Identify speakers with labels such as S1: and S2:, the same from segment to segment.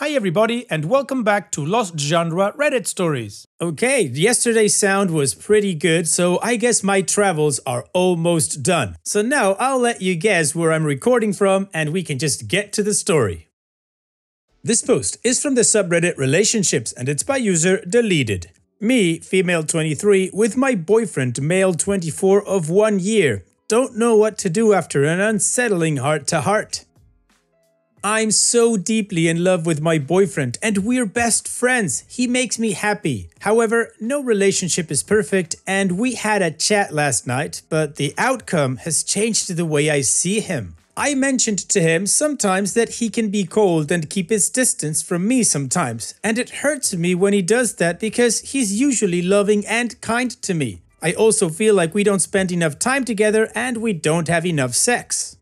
S1: Hi everybody and welcome back to Lost Genre Reddit Stories. Okay, yesterday's sound was pretty good, so I guess my travels are almost done. So now I'll let you guess where I'm recording from and we can just get to the story. This post is from the subreddit Relationships and it's by user Deleted. Me, female 23, with my boyfriend, male 24 of 1 year. Don't know what to do after an unsettling heart-to-heart. I'm so deeply in love with my boyfriend and we're best friends. He makes me happy. However, no relationship is perfect and we had a chat last night, but the outcome has changed the way I see him. I mentioned to him sometimes that he can be cold and keep his distance from me sometimes, and it hurts me when he does that because he's usually loving and kind to me. I also feel like we don't spend enough time together and we don't have enough sex.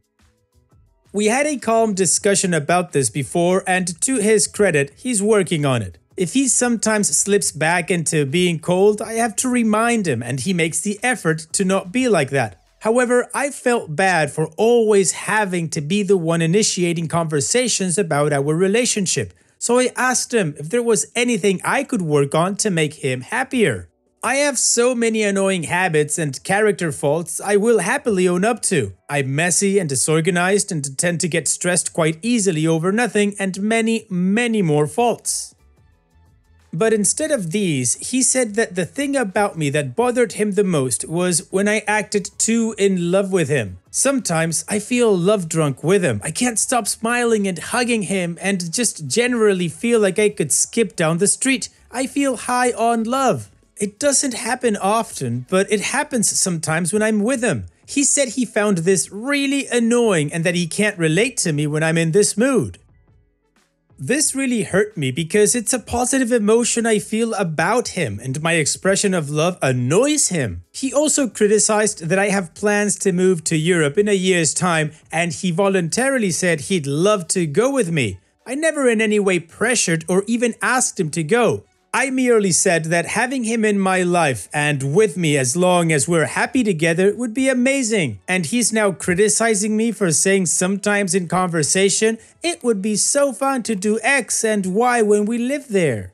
S1: We had a calm discussion about this before and to his credit, he's working on it. If he sometimes slips back into being cold, I have to remind him and he makes the effort to not be like that. However, I felt bad for always having to be the one initiating conversations about our relationship. So I asked him if there was anything I could work on to make him happier. I have so many annoying habits and character faults I will happily own up to. I'm messy and disorganized and tend to get stressed quite easily over nothing and many more faults. But instead of these, he said that the thing about me that bothered him the most was when I acted too in love with him. Sometimes I feel love drunk with him. I can't stop smiling and hugging him and just generally feel like I could skip down the street. I feel high on love. It doesn't happen often, but it happens sometimes when I'm with him. He said he found this really annoying and that he can't relate to me when I'm in this mood. This really hurt me because it's a positive emotion I feel about him and my expression of love annoys him. He also criticized that I have plans to move to Europe in a year's time and he voluntarily said he'd love to go with me. I never in any way pressured or even asked him to go. I merely said that having him in my life and with me as long as we're happy together would be amazing, and he's now criticizing me for saying sometimes in conversation, it would be so fun to do X and Y when we live there.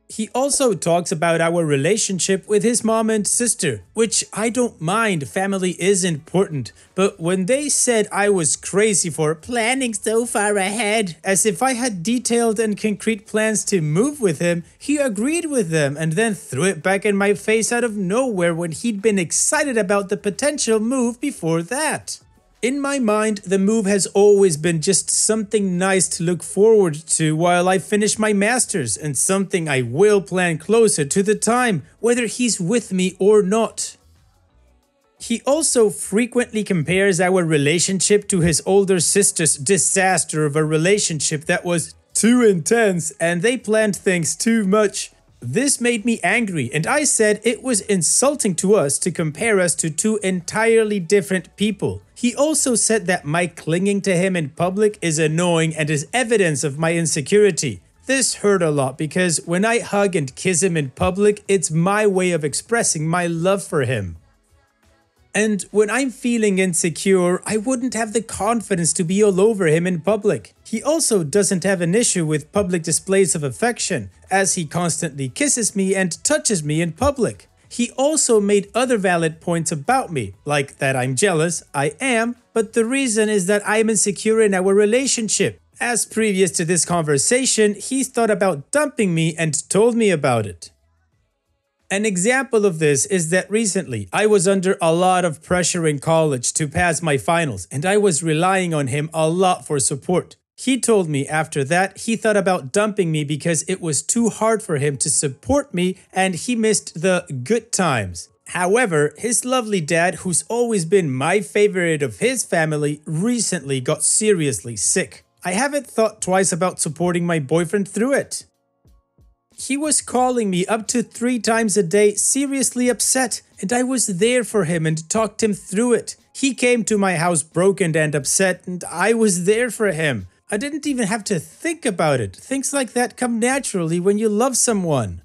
S1: He also talks about our relationship with his mom and sister, which I don't mind, family is important, but when they said I was crazy for planning so far ahead, as if I had detailed and concrete plans to move with him, he agreed with them and then threw it back in my face out of nowhere when he'd been excited about the potential move before that. In my mind, the move has always been just something nice to look forward to while I finish my masters and something I will plan closer to the time, whether he's with me or not. He also frequently compares our relationship to his older sister's disaster of a relationship that was too intense and they planned things too much. This made me angry and I said it was insulting to us to compare us to two entirely different people. He also said that my clinging to him in public is annoying and is evidence of my insecurity. This hurt a lot because when I hug and kiss him in public, it's my way of expressing my love for him. And when I'm feeling insecure, I wouldn't have the confidence to be all over him in public. He also doesn't have an issue with public displays of affection, as he constantly kisses me and touches me in public. He also made other valid points about me, like that I'm jealous, I am, but the reason is that I'm insecure in our relationship. As previous to this conversation, he's thought about dumping me and told me about it. An example of this is that recently I was under a lot of pressure in college to pass my finals and I was relying on him a lot for support. He told me after that he thought about dumping me because it was too hard for him to support me and he missed the good times. However, his lovely dad, who's always been my favorite of his family, recently got seriously sick. I haven't thought twice about supporting my boyfriend through it. He was calling me up to 3 times a day, seriously upset, and I was there for him and talked him through it. He came to my house broken and upset, and I was there for him. I didn't even have to think about it. Things like that come naturally when you love someone.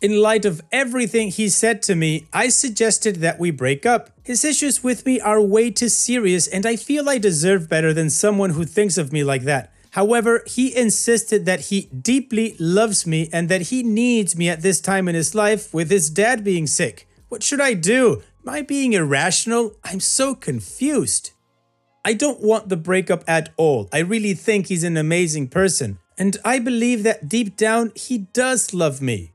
S1: In light of everything he said to me, I suggested that we break up. His issues with me are way too serious, and I feel I deserve better than someone who thinks of me like that. However, he insisted that he deeply loves me and that he needs me at this time in his life with his dad being sick. What should I do? Am I being irrational? I'm so confused. I don't want the breakup at all. I really think he's an amazing person. And I believe that deep down, he does love me.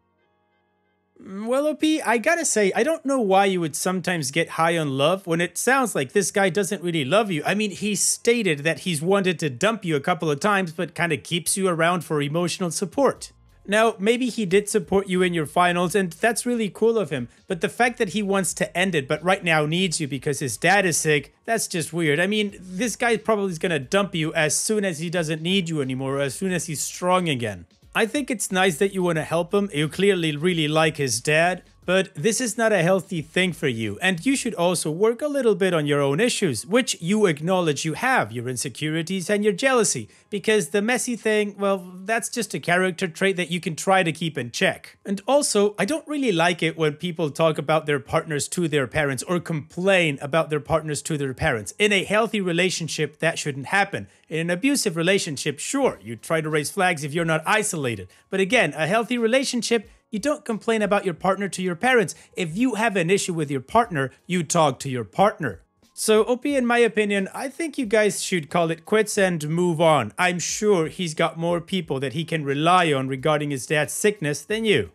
S1: Well, OP, I gotta say, I don't know why you would sometimes get high on love when it sounds like this guy doesn't really love you. I mean, he stated that he's wanted to dump you a couple of times, but kind of keeps you around for emotional support. Now, maybe he did support you in your finals, and that's really cool of him, but the fact that he wants to end it, but right now needs you because his dad is sick, that's just weird. I mean, this guy probably is gonna dump you as soon as he doesn't need you anymore, or as soon as he's strong again. I think it's nice that you want to help him. You clearly really like his dad, but this is not a healthy thing for you. And you should also work a little bit on your own issues, which you acknowledge you have, your insecurities and your jealousy. Because the messy thing, well, that's just a character trait that you can try to keep in check. And also, I don't really like it when people talk about their partners to their parents or complain about their partners to their parents. In a healthy relationship, that shouldn't happen. In an abusive relationship, sure, you try to raise flags if you're not isolated. But again, a healthy relationship, you don't complain about your partner to your parents. If you have an issue with your partner, you talk to your partner. So, OP, in my opinion, I think you guys should call it quits and move on. I'm sure he's got more people that he can rely on regarding his dad's sickness than you.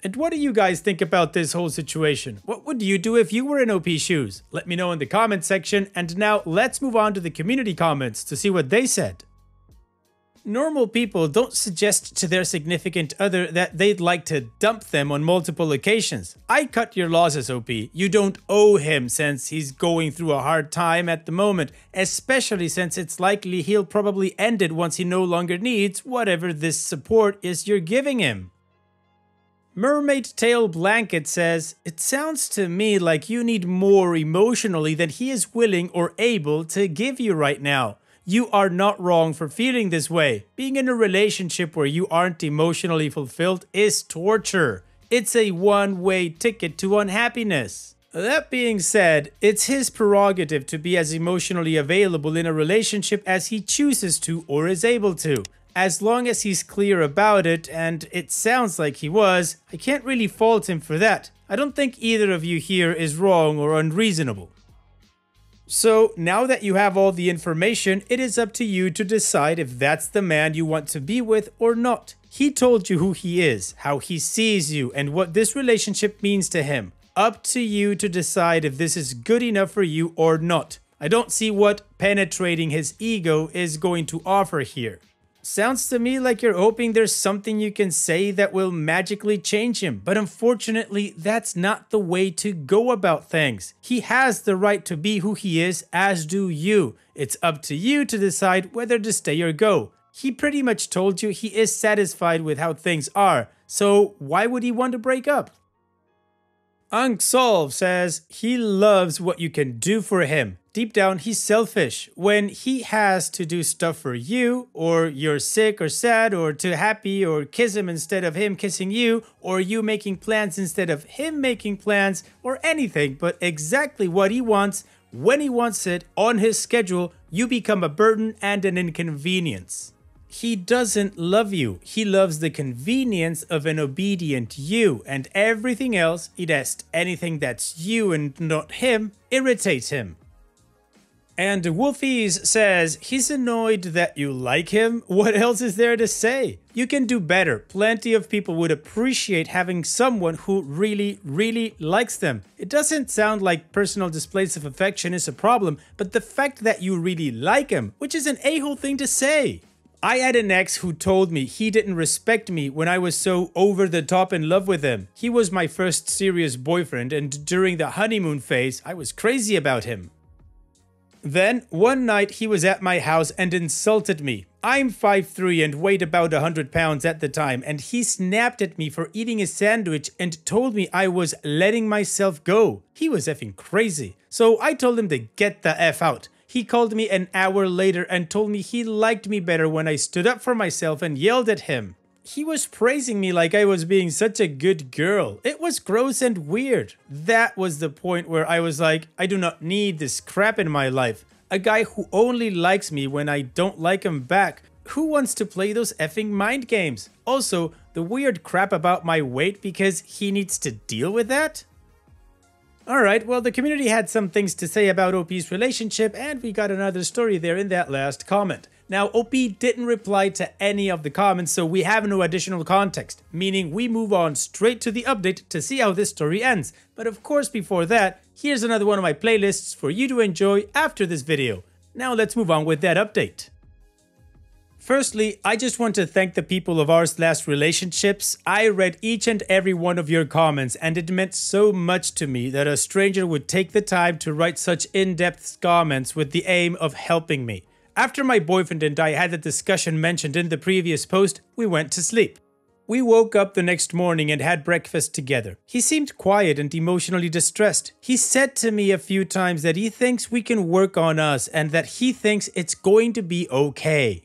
S1: And what do you guys think about this whole situation? What would you do if you were in OP's shoes? Let me know in the comment section. And now let's move on to the community comments to see what they said. Normal people don't suggest to their significant other that they'd like to dump them on multiple occasions. I cut your losses, OP. You don't owe him since he's going through a hard time at the moment, especially since it's likely he'll probably end it once he no longer needs whatever this support is you're giving him. Mermaid Tail Blanket says, "It sounds to me like you need more emotionally than he is willing or able to give you right now. You are not wrong for feeling this way. Being in a relationship where you aren't emotionally fulfilled is torture. It's a one-way ticket to unhappiness." That being said, it's his prerogative to be as emotionally available in a relationship as he chooses to or is able to. As long as he's clear about it, and it sounds like he was, I can't really fault him for that. I don't think either of you here is wrong or unreasonable. So, now that you have all the information, it is up to you to decide if that's the man you want to be with or not. He told you who he is, how he sees you, and what this relationship means to him. Up to you to decide if this is good enough for you or not. I don't see what penetrating his ego is going to offer here. Sounds to me like you're hoping there's something you can say that will magically change him, but unfortunately, that's not the way to go about things. He has the right to be who he is, as do you. It's up to you to decide whether to stay or go. He pretty much told you he is satisfied with how things are, so why would he want to break up? Unsolved says he loves what you can do for him. Deep down, he's selfish. When he has to do stuff for you, or you're sick or sad or too happy, or kiss him instead of him kissing you, or you making plans instead of him making plans, or anything but exactly what he wants, when he wants it, on his schedule, you become a burden and an inconvenience. He doesn't love you. He loves the convenience of an obedient you, and everything else, anything that's you and not him, irritates him. And Wolfies says, he's annoyed that you like him. What else is there to say? You can do better. Plenty of people would appreciate having someone who really, really likes them. It doesn't sound like personal displays of affection is a problem, but the fact that you really like him, which is an a-hole thing to say. I had an ex who told me he didn't respect me when I was so over the top in love with him. He was my first serious boyfriend, and during the honeymoon phase, I was crazy about him. Then, one night, he was at my house and insulted me. I'm 5'3" and weighed about 100 pounds at the time, and he snapped at me for eating a sandwich and told me I was letting myself go. He was effing crazy. So I told him to get the F out. He called me an hour later and told me he liked me better when I stood up for myself and yelled at him. He was praising me like I was being such a good girl. It was gross and weird. That was the point where I was like, I do not need this crap in my life. A guy who only likes me when I don't like him back. Who wants to play those effing mind games? Also, the weird crap about my weight because he needs to deal with that? Alright, well, the community had some things to say about OP's relationship, and we got another story there in that last comment. Now, OP didn't reply to any of the comments, so we have no additional context, meaning we move on straight to the update to see how this story ends. But of course, before that, here's another one of my playlists for you to enjoy after this video. Now let's move on with that update. Firstly, I just want to thank the people of r/relationships. I read each and every one of your comments, and it meant so much to me that a stranger would take the time to write such in-depth comments with the aim of helping me. After my boyfriend and I had the discussion mentioned in the previous post, we went to sleep. We woke up the next morning and had breakfast together. He seemed quiet and emotionally distressed. He said to me a few times that he thinks we can work on us and that he thinks it's going to be okay.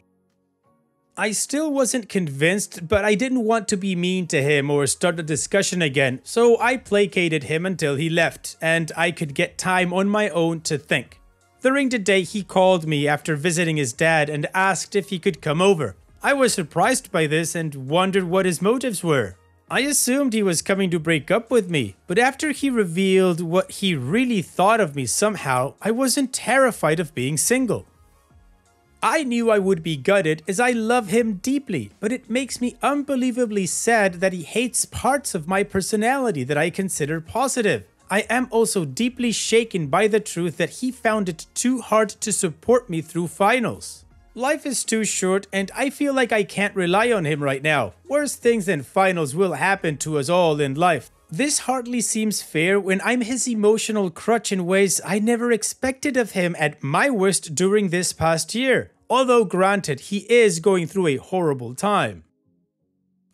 S1: I still wasn't convinced, but I didn't want to be mean to him or start a discussion again, so I placated him until he left, and I could get time on my own to think. During the day, he called me after visiting his dad and asked if he could come over. I was surprised by this and wondered what his motives were. I assumed he was coming to break up with me, but after he revealed what he really thought of me somehow, I wasn't terrified of being single. I knew I would be gutted as I love him deeply, but it makes me unbelievably sad that he hates parts of my personality that I consider positive. I am also deeply shaken by the truth that he found it too hard to support me through finals. Life is too short and I feel like I can't rely on him right now. Worse things than finals will happen to us all in life. This hardly seems fair when I'm his emotional crutch in ways I never expected of him at my worst during this past year. Although granted, he is going through a horrible time.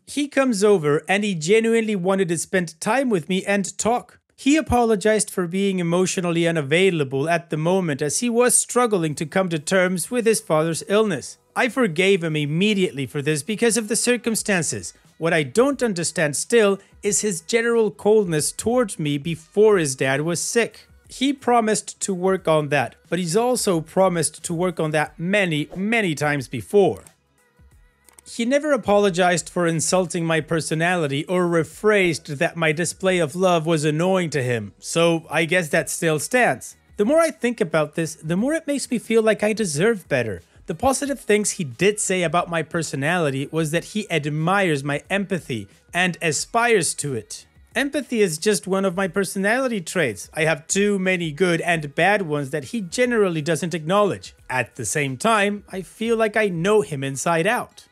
S1: He comes over and he genuinely wanted to spend time with me and talk. He apologized for being emotionally unavailable at the moment as he was struggling to come to terms with his father's illness. I forgave him immediately for this because of the circumstances. What I don't understand still is his general coldness towards me before his dad was sick. He promised to work on that, but he's also promised to work on that many times before. He never apologized for insulting my personality or rephrased that my display of love was annoying to him, so I guess that still stands. The more I think about this, the more it makes me feel like I deserve better. The positive things he did say about my personality was that he admires my empathy and aspires to it. Empathy is just one of my personality traits. I have too many good and bad ones that he generally doesn't acknowledge. At the same time, I feel like I know him inside out.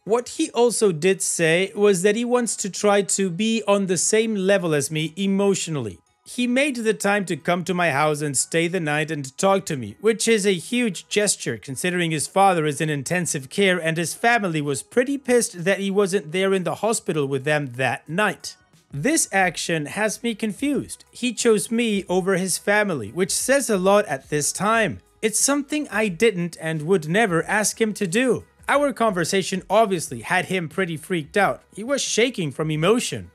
S1: What he also did say was that he wants to try to be on the same level as me emotionally. He made the time to come to my house and stay the night and talk to me, which is a huge gesture considering his father is in intensive care and his family was pretty pissed that he wasn't there in the hospital with them that night. This action has me confused. He chose me over his family, which says a lot at this time. It's something I didn't and would never ask him to do. Our conversation obviously had him pretty freaked out. He was shaking from emotion.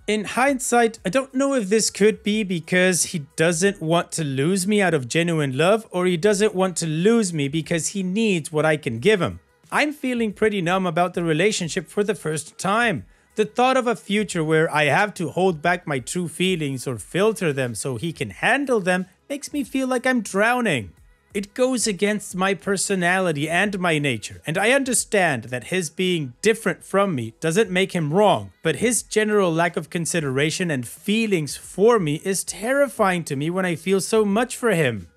S1: In hindsight, I don't know if this could be because he doesn't want to lose me out of genuine love or he doesn't want to lose me because he needs what I can give him. I'm feeling pretty numb about the relationship for the first time. The thought of a future where I have to hold back my true feelings or filter them so he can handle them makes me feel like I'm drowning. It goes against my personality and my nature, and I understand that his being different from me doesn't make him wrong, but his general lack of consideration and feelings for me is terrifying to me when I feel so much for him.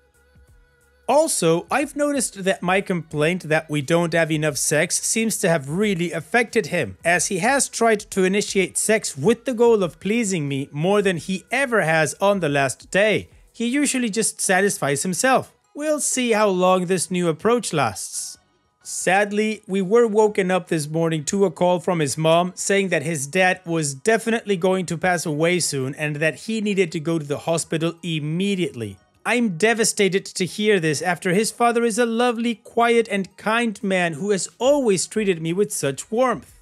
S1: Also, I've noticed that my complaint that we don't have enough sex seems to have really affected him, as he has tried to initiate sex with the goal of pleasing me more than he ever has on the last day. He usually just satisfies himself. We'll see how long this new approach lasts. Sadly, we were woken up this morning to a call from his mom saying that his dad was definitely going to pass away soon and that he needed to go to the hospital immediately. I'm devastated to hear this after his father is a lovely, quiet and kind man who has always treated me with such warmth.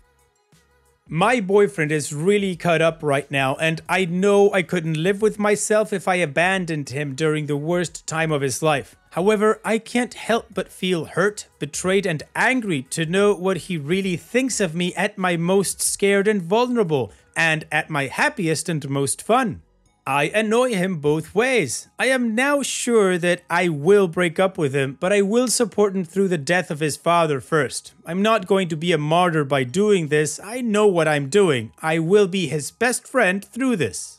S1: My boyfriend is really cut up right now, and I know I couldn't live with myself if I abandoned him during the worst time of his life. However, I can't help but feel hurt, betrayed, and angry to know what he really thinks of me at my most scared and vulnerable, and at my happiest and most fun. I annoy him both ways. I am now sure that I will break up with him, but I will support him through the death of his father first. I'm not going to be a martyr by doing this. I know what I'm doing. I will be his best friend through this.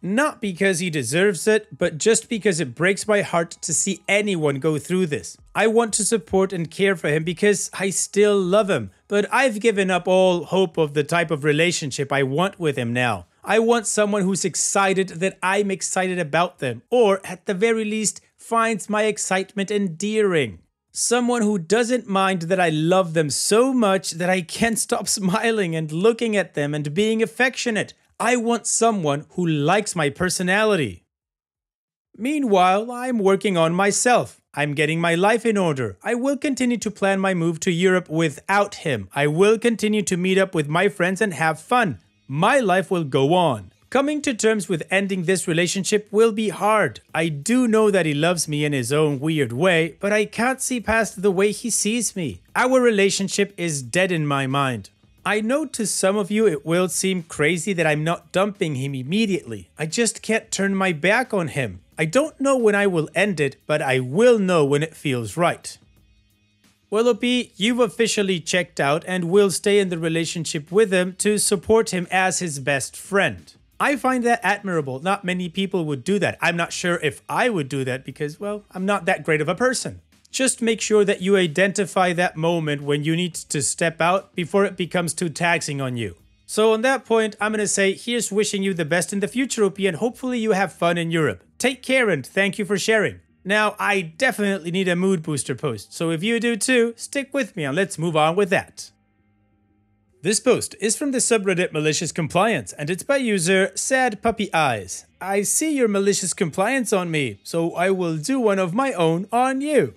S1: Not because he deserves it, but just because it breaks my heart to see anyone go through this. I want to support and care for him because I still love him, but I've given up all hope of the type of relationship I want with him now. I want someone who's excited that I'm excited about them, or at the very least, finds my excitement endearing. Someone who doesn't mind that I love them so much that I can't stop smiling and looking at them and being affectionate. I want someone who likes my personality. Meanwhile, I'm working on myself. I'm getting my life in order. I will continue to plan my move to Europe without him. I will continue to meet up with my friends and have fun. My life will go on. Coming to terms with ending this relationship will be hard. I do know that he loves me in his own weird way, but I can't see past the way he sees me. Our relationship is dead in my mind. I know to some of you it will seem crazy that I'm not dumping him immediately. I just can't turn my back on him. I don't know when I will end it, but I will know when it feels right. Willoughby, you've officially checked out and will stay in the relationship with him to support him as his best friend. I find that admirable. Not many people would do that. I'm not sure if I would do that because, well, I'm not that great of a person. Just make sure that you identify that moment when you need to step out before it becomes too taxing on you. So on that point, I'm going to say here's wishing you the best in the future, Opie, and hopefully you have fun in Europe. Take care and thank you for sharing. Now, I definitely need a mood booster post, so if you do too, stick with me and let's move on with that. This post is from the subreddit Malicious Compliance, and it's by user Sad Puppy Eyes. I see your malicious compliance on me, so I will do one of my own on you.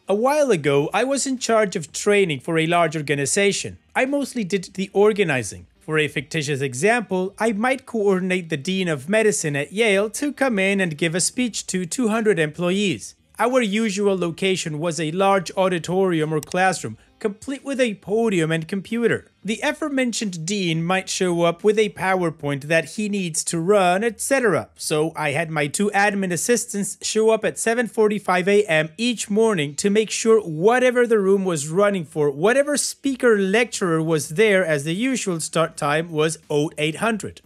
S1: A while ago, I was in charge of training for a large organization. I mostly did the organizing. For a fictitious example, I might coordinate the Dean of Medicine at Yale to come in and give a speech to 200 employees. Our usual location was a large auditorium or classroom, complete with a podium and computer. The aforementioned dean might show up with a PowerPoint that he needs to run, etc. So I had my two admin assistants show up at 7:45 a.m. each morning to make sure whatever the room was running for, whatever speaker lecturer was there as the usual start time was 0800.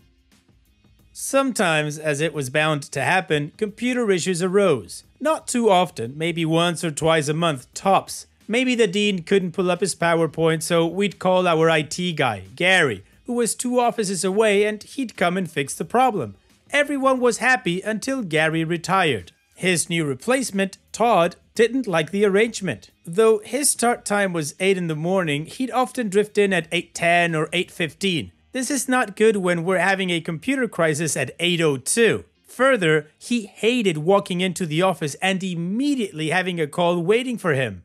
S1: Sometimes, as it was bound to happen, computer issues arose. Not too often, maybe once or twice a month tops. Maybe the dean couldn't pull up his PowerPoint, so we'd call our IT guy, Gary, who was 2 offices away, and he'd come and fix the problem. Everyone was happy until Gary retired. His new replacement, Todd, didn't like the arrangement. Though his start time was 8 in the morning, he'd often drift in at 8:10 or 8:15. This is not good when we're having a computer crisis at 8:02. Further, he hated walking into the office and immediately having a call waiting for him.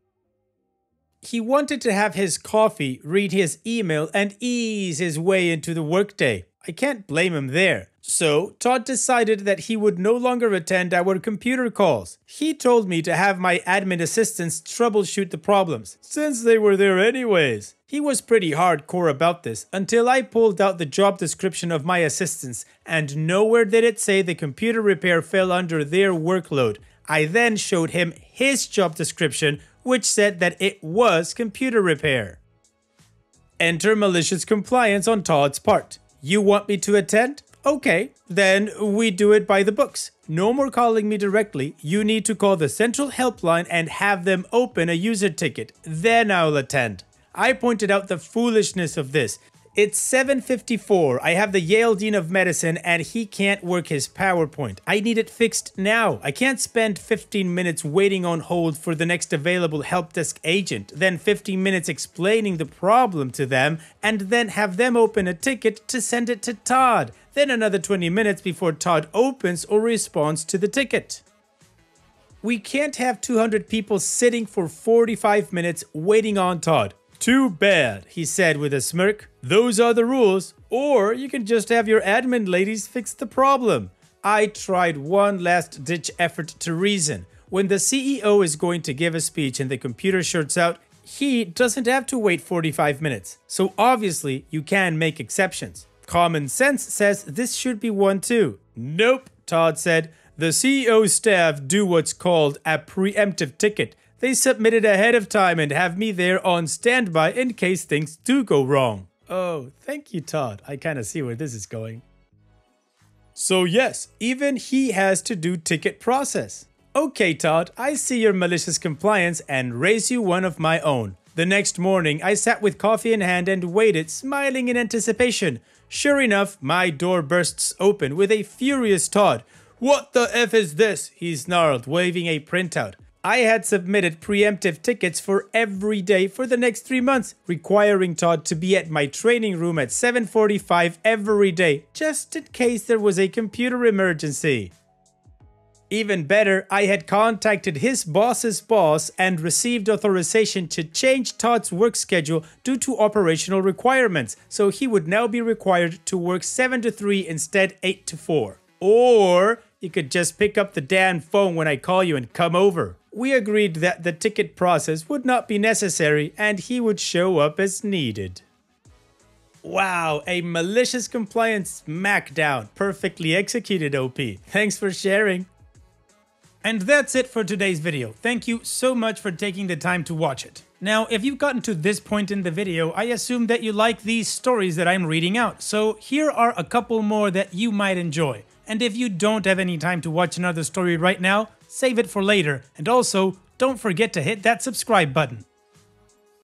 S1: He wanted to have his coffee, read his email, and ease his way into the workday. I can't blame him there. So, Todd decided that he would no longer attend our computer calls. He told me to have my admin assistants troubleshoot the problems, since they were there anyways. He was pretty hardcore about this, until I pulled out the job description of my assistants, and nowhere did it say the computer repair fell under their workload. I then showed him his job description, which said that it was computer repair. Enter malicious compliance on Todd's part. You want me to attend? Okay, then we do it by the books. No more calling me directly. You need to call the central helpline and have them open a user ticket. Then I'll attend. I pointed out the foolishness of this. It's 7:54. I have the Yale Dean of Medicine and he can't work his PowerPoint. I need it fixed now. I can't spend 15 minutes waiting on hold for the next available help desk agent, then 15 minutes explaining the problem to them, and then have them open a ticket to send it to Todd. Then another 20 minutes before Todd opens or responds to the ticket. We can't have 200 people sitting for 45 minutes waiting on Todd. Too bad, he said with a smirk. Those are the rules, or you can just have your admin ladies fix the problem. I tried one last-ditch effort to reason. When the CEO is going to give a speech and the computer shorts out, he doesn't have to wait 45 minutes. So obviously, you can make exceptions. Common sense says this should be one too. Nope, Todd said. The CEO's staff do what's called a preemptive ticket. They submit it ahead of time and have me there on standby in case things do go wrong. Oh, thank you, Todd. I kind of see where this is going. So yes, even he has to do ticket process. Okay, Todd, I see your malicious compliance and raise you one of my own. The next morning, I sat with coffee in hand and waited, smiling in anticipation. Sure enough, my door bursts open with a furious Todd. What the F is this? He snarled, waving a printout. I had submitted preemptive tickets for every day for the next 3 months, requiring Todd to be at my training room at 7:45 every day, just in case there was a computer emergency. Even better, I had contacted his boss's boss and received authorization to change Todd's work schedule due to operational requirements, so he would now be required to work 7 to 3 instead 8 to 4. Or you could just pick up the damn phone when I call you and come over. We agreed that the ticket process would not be necessary and he would show up as needed. Wow, a malicious compliance smackdown. Perfectly executed, OP. Thanks for sharing. And that's it for today's video. Thank you so much for taking the time to watch it. Now, if you've gotten to this point in the video, I assume that you like these stories that I'm reading out. So here are a couple more that you might enjoy. And if you don't have any time to watch another story right now, save it for later. And also, don't forget to hit that subscribe button.